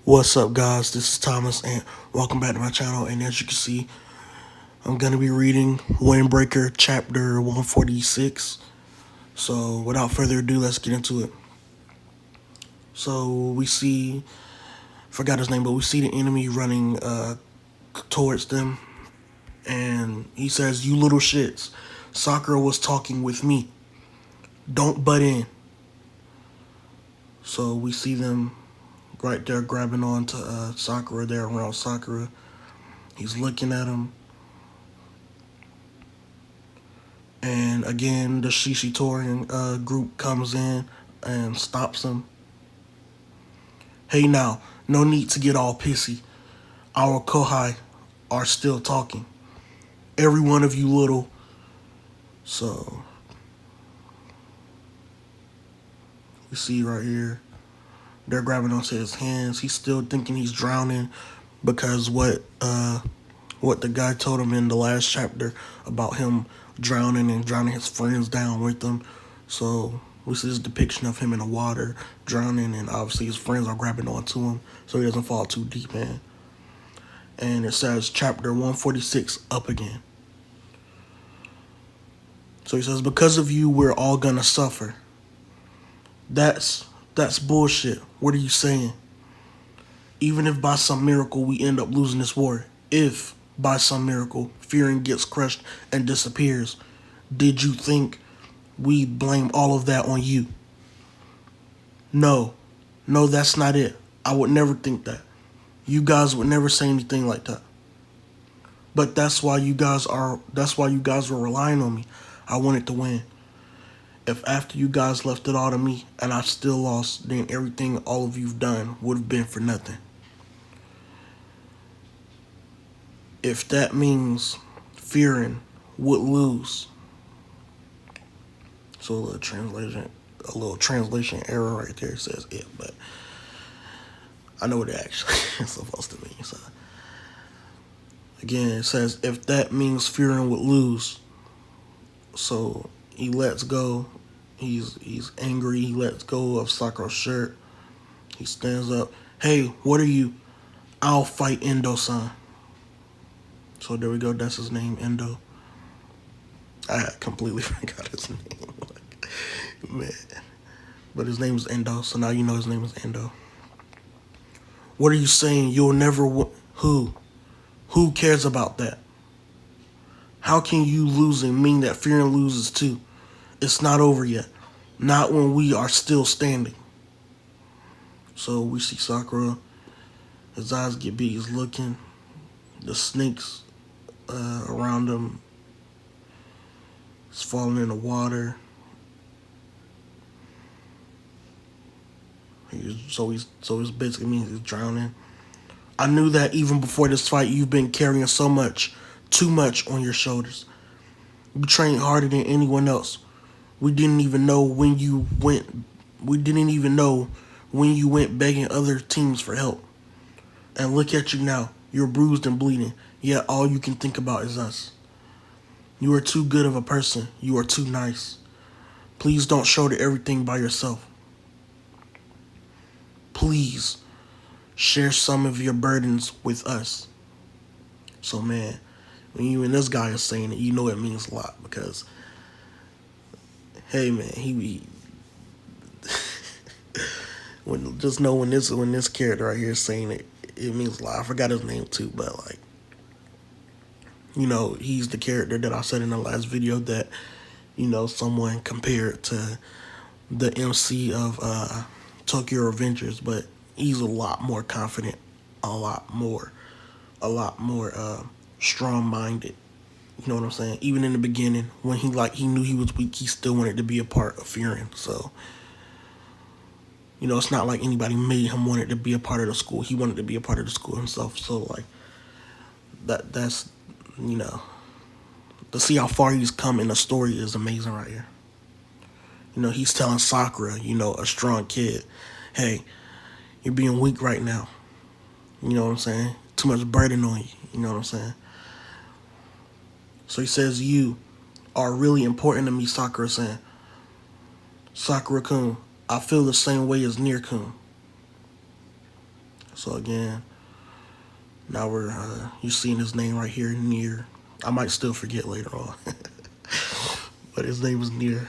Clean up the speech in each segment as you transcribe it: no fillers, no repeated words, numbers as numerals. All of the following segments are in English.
What's up, guys? This is Thomas, and welcome back to my channel. And as you can see, I'm gonna be reading Windbreaker chapter 146. So without further ado, let's get into it. So we see, forgot his name, but we see the enemy running towards them, and he says, "You little shits, Sakura was talking with me. Don't butt in." So we see them right there grabbing on to Sakura. They're around Sakura. He's looking at him. And again, the Shishitorian group comes in and stops him. "Hey now, no need to get all pissy. Our Kohai are still talking. Every one of you little..." So, we see right here, they're grabbing onto his hands. He's still thinking he's drowning because what the guy told him in the last chapter about him drowning and drowning his friends down with him. So we see this depiction of him in the water drowning, and obviously his friends are grabbing onto him so he doesn't fall too deep in. And it says chapter 146 up again. So he says, "Because of you, we're all gonna suffer." That's bullshit. What are you saying? Even if by some miracle we end up losing this war, if by some miracle Fearing gets crushed and disappears, did you think we blame all of that on you? No, that's not it. I would never think that. You guys would never say anything like that. But that's why you guys were relying on me. I wanted to win. If after you guys left it all to me and I still lost, then everything all of you've done would have been for nothing. If that means Fearing would lose. So a little translation error right there says it, but I know what it actually is supposed to mean. So again, it says if that means Fearing would lose. So he lets go. He's angry. He lets go of Sakura's shirt. He stands up. "Hey, what are you? I'll fight Endo-san." So there we go. That's his name, Endo. I completely forgot his name. Man. But his name is Endo, so now you know his name is Endo. "What are you saying? You'll never who? Who cares about that? How can you losing mean that Fearing loses too? It's not over yet. Not when we are still standing." So we see Sakura. His eyes get big. He's looking. The snakes around him is falling in the water. So it's basically means he's drowning. "I knew that even before this fight. You've been carrying so much, too much on your shoulders. You trained harder than anyone else. We didn't even know when you went. We didn't even know when you went begging other teams for help. And look at you now. You're bruised and bleeding. Yet all you can think about is us. You are too good of a person. You are too nice. Please don't shoulder everything by yourself. Please share some of your burdens with us." So man, when you and this guy is saying it, you know it means a lot because, hey man, he just know when this character right here is saying it, it means a lot. I forgot his name too, but like, you know, he's the character that I said in the last video that, you know, someone compared to the MC of Tokyo Revengers, but he's a lot more confident, a lot more strong-minded. You know what I'm saying? Even in the beginning, when he knew he was weak, he still wanted to be a part of Fearing. So, you know, it's not like anybody made him wanted to be a part of the school. He wanted to be a part of the school himself. So like that's, you know, to see how far he's come in the story is amazing right here. You know, he's telling Sakura, you know, a strong kid, "Hey, you're being weak right now." You know what I'm saying? Too much burden on you. You know what I'm saying? So he says, "You are really important to me," Sakura saying. "Sakura-kun, I feel the same way as Near-kun." So again, now we're you seeing his name right here, Near. I might still forget later on, but his name is Near.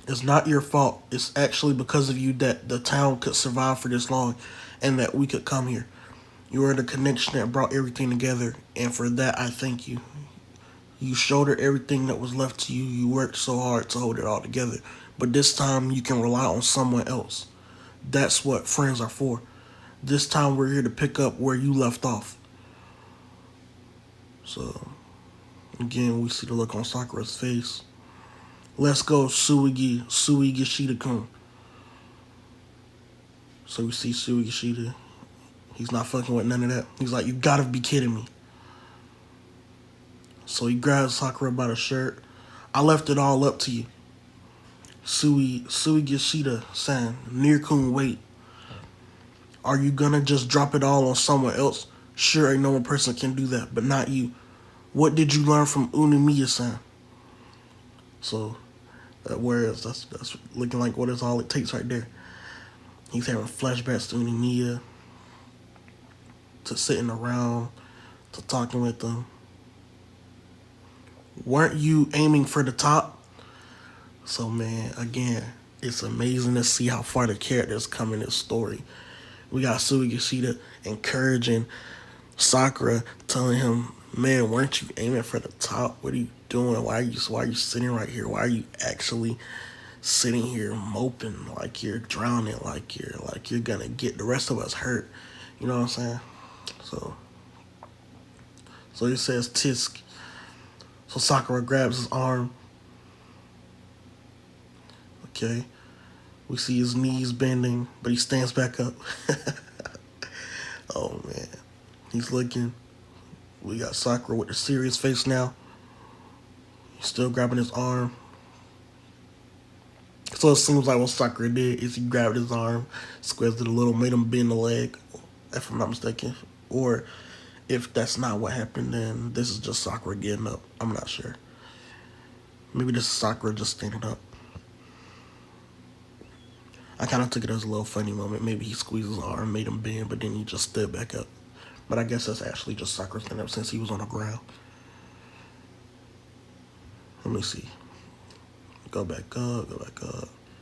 It's not your fault. It's actually because of you that the town could survive for this long, and that we could come here. You are the connection that brought everything together, and for that I thank you. You showed her everything that was left to you. You worked so hard to hold it all together, but this time you can rely on someone else. That's what friends are for. This time we're here to pick up where you left off. So, again, we see the look on Sakura's face. Let's go, Suigi Gishida-kun. So we see Suigi Gishida. He's not fucking with none of that. He's like, you gotta be kidding me. So he grabs Sakura by the shirt. I left it all up to you. Suigi Gishida-san, Near-kun, wait. Are you gonna just drop it all on someone else? Sure, ain't no one person can do that, but not you. What did you learn from Unimiya-san? So, whereas that's looking like what is all it takes right there. He's having flashbacks to Unimiya, to sitting around, to talking with them. Weren't you aiming for the top? So, man, again, it's amazing to see how far the characters come in this story. We got Suigi Gishida encouraging Sakura, telling him, man, weren't you aiming for the top? What are you doing? Why are you sitting right here? Why are you actually sitting here moping like you're drowning, like you're gonna get the rest of us hurt? You know what I'm saying? So he says tisk. So Sakura grabs his arm. Okay. We see his knees bending, but he stands back up. Oh, man. He's looking. We got Sakura with a serious face now. He's still grabbing his arm. So it seems like what Sakura did is he grabbed his arm, squeezed it a little, made him bend the leg, if I'm not mistaken. Or if that's not what happened, then this is just Sakura getting up. I'm not sure. Maybe this is Sakura just standing up. I kind of took it as a little funny moment. Maybe he squeezed his arm, made him bend, but then he just stood back up. But I guess that's actually just Sakura standing up since he was on the ground. Let me see. Go back up.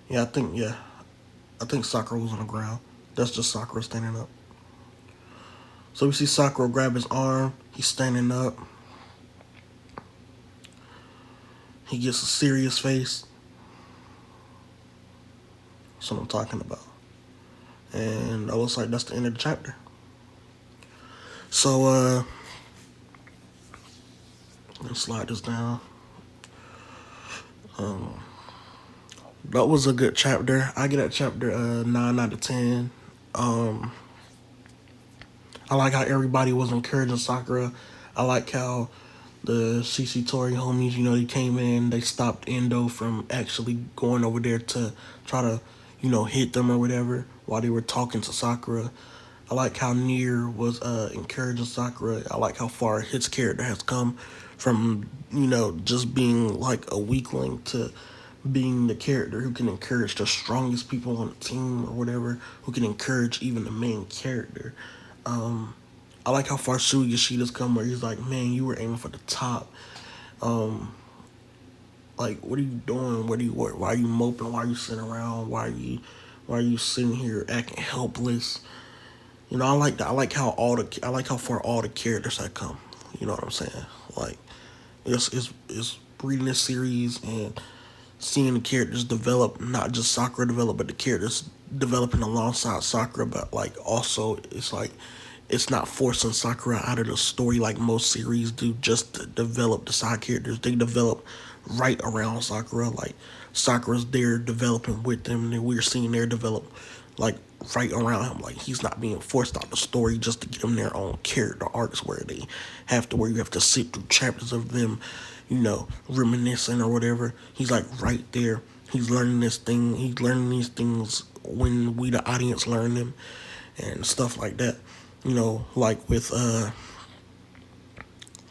Yeah, I think Sakura was on the ground. That's just Sakura standing up. So we see Sakura grab his arm. He's standing up. He gets a serious face. That's what I'm talking about. And it looks like that's the end of the chapter. So, let's slide this down. That was a good chapter. I get that chapter 9 out of 10. I like how everybody was encouraging Sakura. I like how the CC Tori homies, they came in, they stopped Endo from actually going over there to try to, hit them or whatever while they were talking to Sakura. I like how Nier was encouraging Sakura. I like how far his character has come from, just being like a weakling to being the character who can encourage the strongest people on the team or whatever, who can encourage even the main character. I like how far Suigi Gishida's come where he's like, man, you were aiming for the top. Like, what are you doing? Why are you moping? Why are you sitting around? Why are you sitting here acting helpless? I like that. I like how far all the characters have come. You know what I'm saying? Like, it's reading this series and seeing the characters develop, not just Sakura develop, but the characters developing alongside Sakura. But like, also, it's like it's not forcing Sakura out of the story like most series do, just to develop the side characters. They develop right around Sakura. Like, Sakura's there developing with them, and then we're seeing their develop like right around him. Like, he's not being forced out the story just to get them their own character arcs where you have to sit through chapters of them, reminiscing or whatever. He's like right there. He's learning these things when we the audience learn them and stuff like that. Like with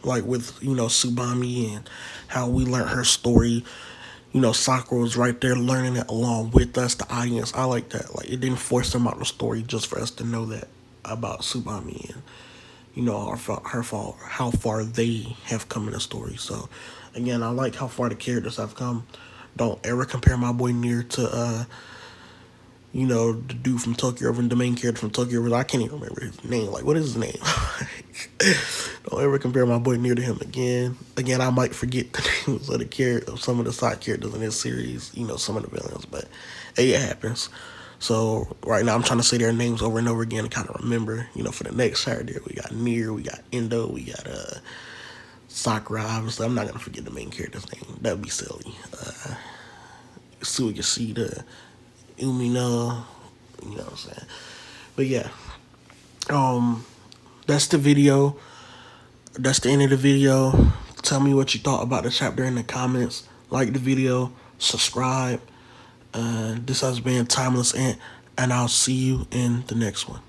Tsubame and how we learned her story. Sakura was right there learning it along with us, the audience. I like that. Like, it didn't force them out the story just for us to know that. about Tsubami and how far they have come in the story. So again, I like how far the characters have come. Don't ever compare my boy Nier to the dude from Tokyo River, the main character from Tokyo River. I can't even remember his name. Like, what is his name? Don't ever compare my boy Nier to him again. Again, I might forget the names of some of the side characters in this series. Some of the villains, but hey, it happens. So right now, I'm trying to say their names over and over again to kind of remember. For the next Saturday, we got Nier, we got Endo, we got Sakura. Obviously, I'm not gonna forget the main character's name. That'd be silly. Suigashida, Umino, you know what I'm saying? But yeah, that's the video. That's the end of the video. Tell me what you thought about the chapter in the comments. Like the video, subscribe. This has been Timeless Ant, and I'll see you in the next one.